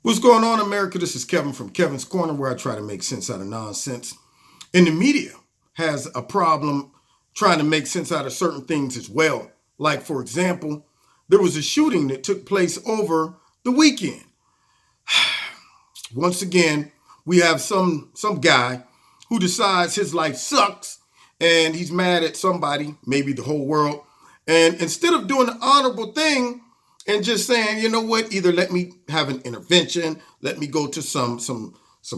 What's going on, America? This is Kevin from Kevin's Corner, where I try to make sense out of nonsense. And the media has a problem trying to make sense out of certain things as well. Like, for example, there was a shooting that took place over the weekend. Once again, we have some guy who decides his life sucks and he's mad at somebody, maybe the whole world. And instead of doing the honorable thing, and just saying, you know what, either let me have an intervention, let me go to some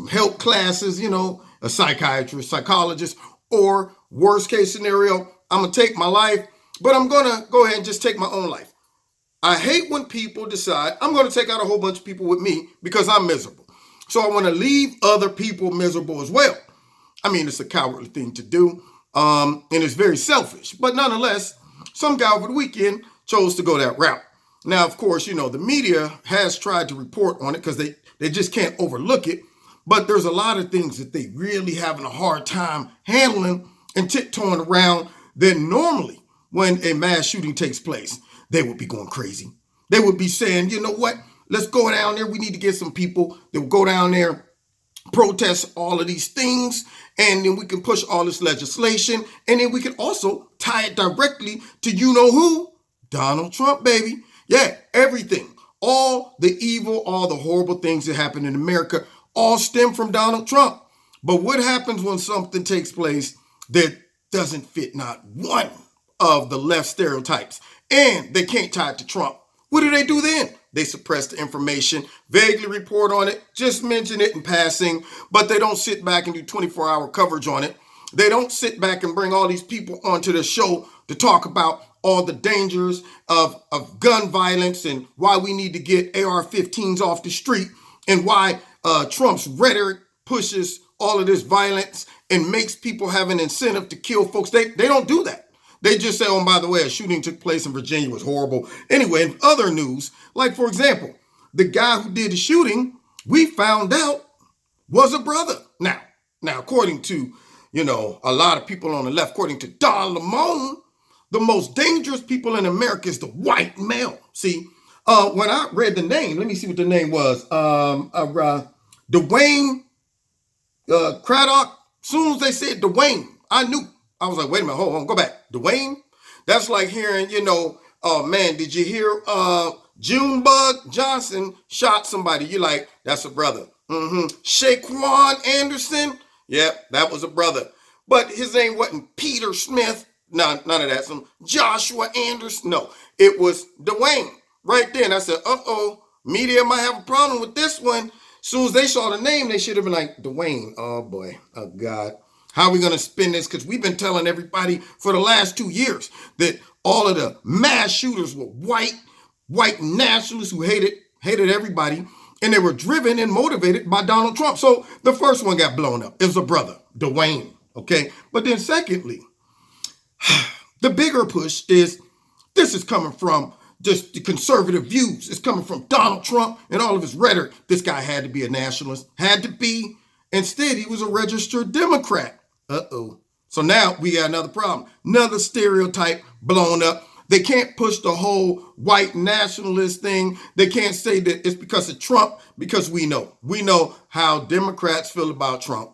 help classes, a psychiatrist, psychologist, or worst case scenario, I'm going to take my life, but I'm going to go ahead and just take my own life. I hate when people decide I'm going to take out a whole bunch of people with me because I'm miserable. So I want to leave other people miserable as well. I mean, it's a cowardly thing to do, and it's very selfish. But nonetheless, some guy over the weekend chose to go that route. Now, of course, the media has tried to report on it because they just can't overlook it. But there's a lot of things that they really having a hard time handling and tiptoeing around that normally when a mass shooting takes place, they would be going crazy. They would be saying, you know what, let's go down there. We need to get some people that will go down there, protest all of these things, and then we can push all this legislation. And then we can also tie it directly to who? Donald Trump, baby. Yeah, everything, all the evil, all the horrible things that happen in America all stem from Donald Trump. But what happens when something takes place that doesn't fit not one of the left stereotypes and they can't tie it to Trump? What do then? They suppress the information, vaguely report on it, just mention it in passing, but they don't sit back and do 24-hour coverage on it. They don't sit back and bring all these people onto the show to talk about all the dangers of gun violence and why we need to get AR-15s off the street and why Trump's rhetoric pushes all of this violence and makes people have an incentive to kill folks. They don't do that. They just say, oh, by the way, a shooting took place in Virginia, was horrible. Anyway, in other news, like, for example, the guy who did the shooting, we found out was a brother. Now, according to, a lot of people on the left, according to Don Lemon, the most dangerous people in America is the white male. See, when I read the name, let me see what the name was. Dwayne Craddock. Soon as they said Dwayne, I knew. I was like, wait a minute, hold on, go back. Dwayne? That's like hearing, oh man, did you hear Junebug Johnson shot somebody? You're like, that's a brother. Shaquan Anderson? Yep, that was a brother. But his name wasn't Peter Smith. No, none of that. Some Joshua Anderson. No, it was Dwayne. Right then, I said, uh-oh, media might have a problem with this one. As soon as they saw the name, they should have been like, Dwayne. Oh, boy. Oh, God. How are we going to spin this? Because we've been telling everybody for the last 2 years that all of the mass shooters were white nationalists who hated everybody, and they were driven and motivated by Donald Trump. So the first one got blown up. It was a brother, Dwayne. Okay? But then secondly, the bigger push is this is coming from just the conservative views. It's coming from Donald Trump and all of his rhetoric. This guy had to be a nationalist. Had to be. Instead, he was a registered Democrat. Uh-oh. So now we got another problem. Another stereotype blown up. They can't push the whole white nationalist thing. They can't say that it's because of Trump, because we know. We know how Democrats feel about Trump.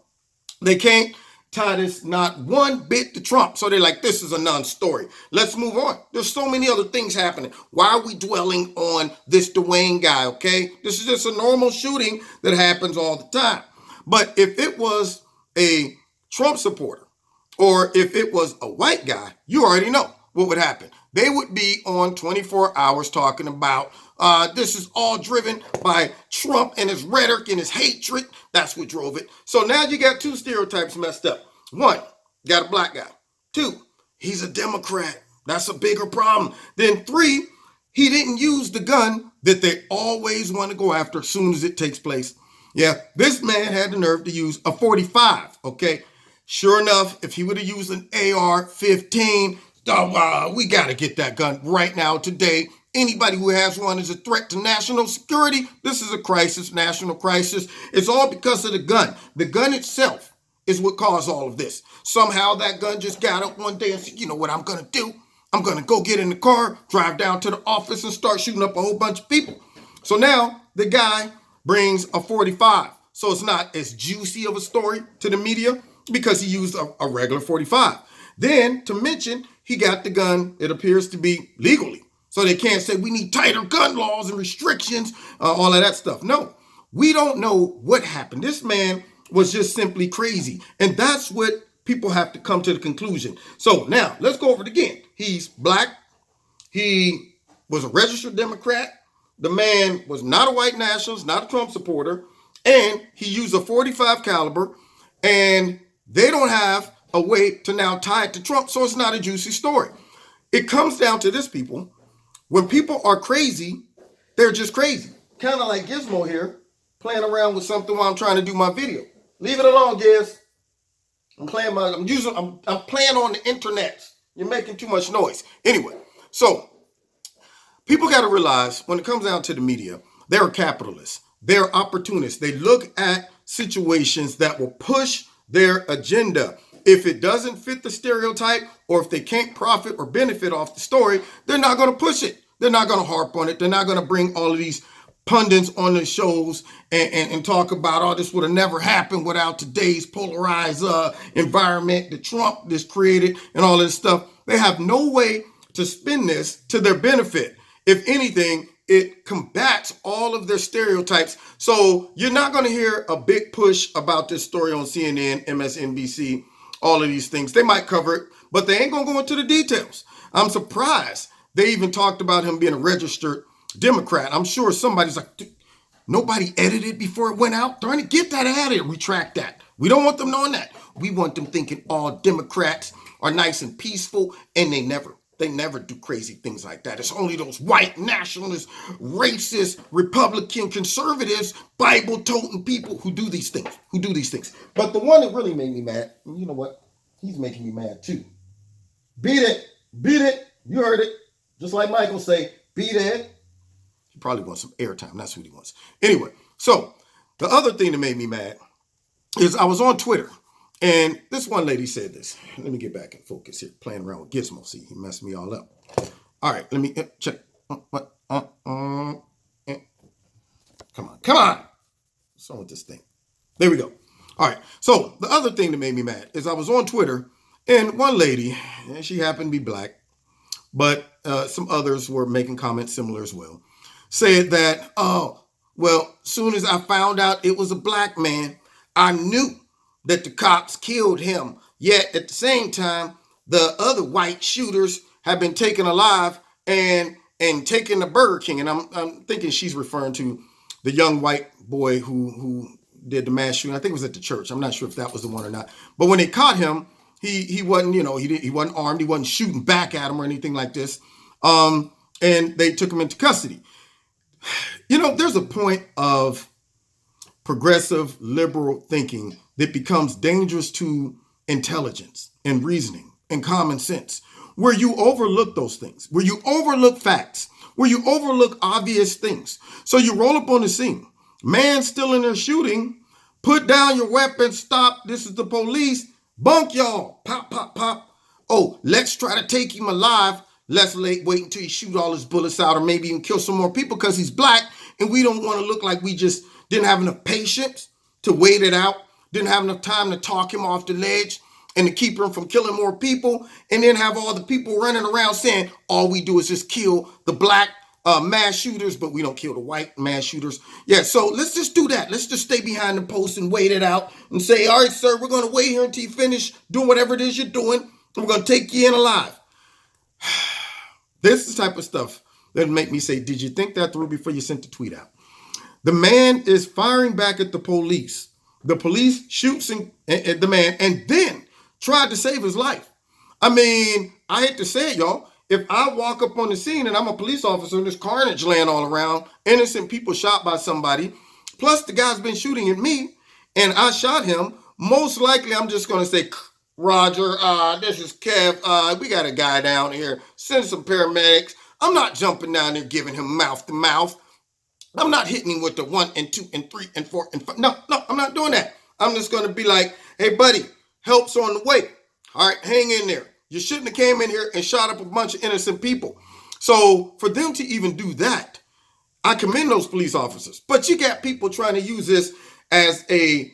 They can't tie this not one bit to Trump. So they're like, this is a non-story. Let's move on. There's so many other things happening. Why are we dwelling on this Dwayne guy, okay? This is just a normal shooting that happens all the time. But if it was a Trump supporter or if it was a white guy, you already know what would happen. They would be on 24 hours talking about this is all driven by Trump and his rhetoric and his hatred. That's what drove it. So now you got two stereotypes messed up. One, you got a black guy. Two, he's a Democrat. That's a bigger problem. Then three, he didn't use the gun that they always want to go after as soon as it takes place. Yeah, this man had the nerve to use a 45, okay? Sure enough, if he would have used an AR-15, we got to get that gun right now, today. Anybody who has one is a threat to national security. This is a crisis, national crisis. It's all because of the gun. The gun itself is what caused all of this. Somehow that gun just got up one day and said, you know what I'm going to do? I'm going to go get in the car, drive down to the office and start shooting up a whole bunch of people. So now the guy brings a 45. So it's not as juicy of a story to the media because he used a regular 45. Then, to mention, he got the gun, it appears to be legally. So they can't say we need tighter gun laws and restrictions, all of that stuff. No, we don't know what happened. This man was just simply crazy. And that's what people have to come to the conclusion. So now, let's go over it again. He's black. He was a registered Democrat. The man was not a white nationalist, not a Trump supporter. And he used a 45 caliber. And they don't have a way to now tie it to Trump. So it's not a juicy story. It comes down to this, people. When people are crazy, they're just crazy. Kind of like Gizmo here, playing around with something while I'm trying to do my video. Leave it alone, Giz. I'm playing on the internet. You're making too much noise. Anyway, so people got to realize when it comes down to the media, they're capitalists. They're opportunists. They look at situations that will push their agenda. If it doesn't fit the stereotype, or if they can't profit or benefit off the story, they're not going to push it. They're not going to harp on it. They're not going to bring all of these pundits on the shows and talk about, oh, this would have never happened without today's polarized environment that Trump just created and all this stuff. They have no way to spin this to their benefit. If anything, it combats all of their stereotypes. So you're not going to hear a big push about this story on CNN, MSNBC, all of these things. They might cover it, but they ain't going to go into the details. I'm surprised they even talked about him being a registered Democrat. I'm sure somebody's like, nobody edited before it went out. Trying to get that out of here. Retract that. We don't want them knowing that. We want them thinking all Democrats are nice and peaceful, and they never do crazy things like that. It's only those white nationalists, racist, Republican, conservatives, Bible-toting people who do these things. But the one that really made me mad, and you know what? He's making me mad too. Beat it. You heard it. Just like Michael say, beat it. He probably wants some airtime. That's what he wants. Anyway, so the other thing that made me mad is I was on Twitter. And this one lady said this. Let me get back in focus here. Playing around with Gizmo. See, he messed me all up. All right, let me check. Come on. What's wrong with this thing? There we go. All right. So the other thing that made me mad is I was on Twitter, and one lady, and she happened to be black, but some others were making comments similar as well, said that, oh, well, soon as I found out it was a black man, I knew that the cops killed him. Yet at the same time, the other white shooters have been taken alive and taken to Burger King. And I'm thinking she's referring to the young white boy who did the mass shooting. I think it was at the church. I'm not sure if that was the one or not. But when they caught him, he wasn't, he wasn't armed. He wasn't shooting back at him or anything like this. And they took him into custody. There's a point of progressive liberal thinking that becomes dangerous to intelligence and reasoning and common sense, where you overlook those things, where you overlook facts, where you overlook obvious things. So you roll up on the scene, man still in there shooting, put down your weapon, stop, this is the police, bunk y'all, pop, pop, pop. Oh, let's try to take him alive. Let's wait until he shoot all his bullets out or maybe even kill some more people because he's black and we don't want to look like we just didn't have enough patience to wait it out, didn't have enough time to talk him off the ledge and to keep him from killing more people, and then have all the people running around saying all we do is just kill the black mass shooters, but we don't kill the white mass shooters. Yeah, so let's just do that. Let's just stay behind the post and wait it out and say, all right, sir, we're going to wait here until you finish doing whatever it is you're doing, and we're going to take you in alive. This is the type of stuff that make me say, did you think that through before you sent the tweet out? The man is firing back at the police. The police shoots at the man and then tried to save his life. I mean, I hate to say it, y'all. If I walk up on the scene and I'm a police officer and there's carnage laying all around, innocent people shot by somebody, plus the guy's been shooting at me and I shot him, most likely I'm just going to say, Roger, this is Kev. We got a guy down here. Send some paramedics. I'm not jumping down there giving him mouth to mouth. I'm not hitting him with the 1 and 2 and 3 and 4 and 5. No, I'm not doing that. I'm just going to be like, hey, buddy, help's on the way. All right, hang in there. You shouldn't have came in here and shot up a bunch of innocent people. So for them to even do that, I commend those police officers. But you got people trying to use this as a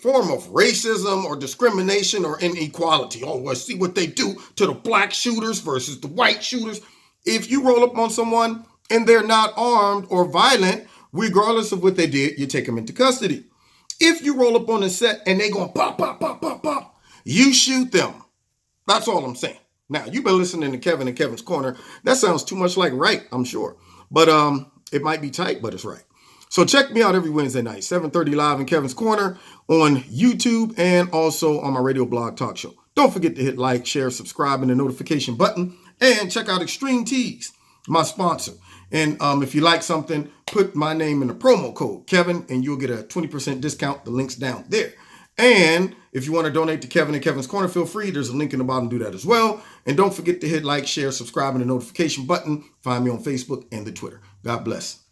form of racism or discrimination or inequality. Oh, well, see what they do to the black shooters versus the white shooters. If you roll up on someone and they're not armed or violent, regardless of what they did, you take them into custody. If you roll up on the set and they going pop, pop, pop, pop, pop, you shoot them. That's all I'm saying. Now, you've been listening to Kevin and Kevin's Corner. That sounds too much like right, I'm sure. But it might be tight, but it's right. So check me out every Wednesday night, 7:30 live in Kevin's Corner on YouTube and also on my radio blog talk show. Don't forget to hit like, share, subscribe, and the notification button. And check out Extreme Tees, my sponsor. And if you like something, put my name in the promo code, Kevin, and you'll get a 20% discount. The link's down there. And if you want to donate to Kevin and Kevin's Corner, feel free. There's a link in the bottom. Do that as well. And don't forget to hit like, share, subscribe, and the notification button. Find me on Facebook and the Twitter. God bless.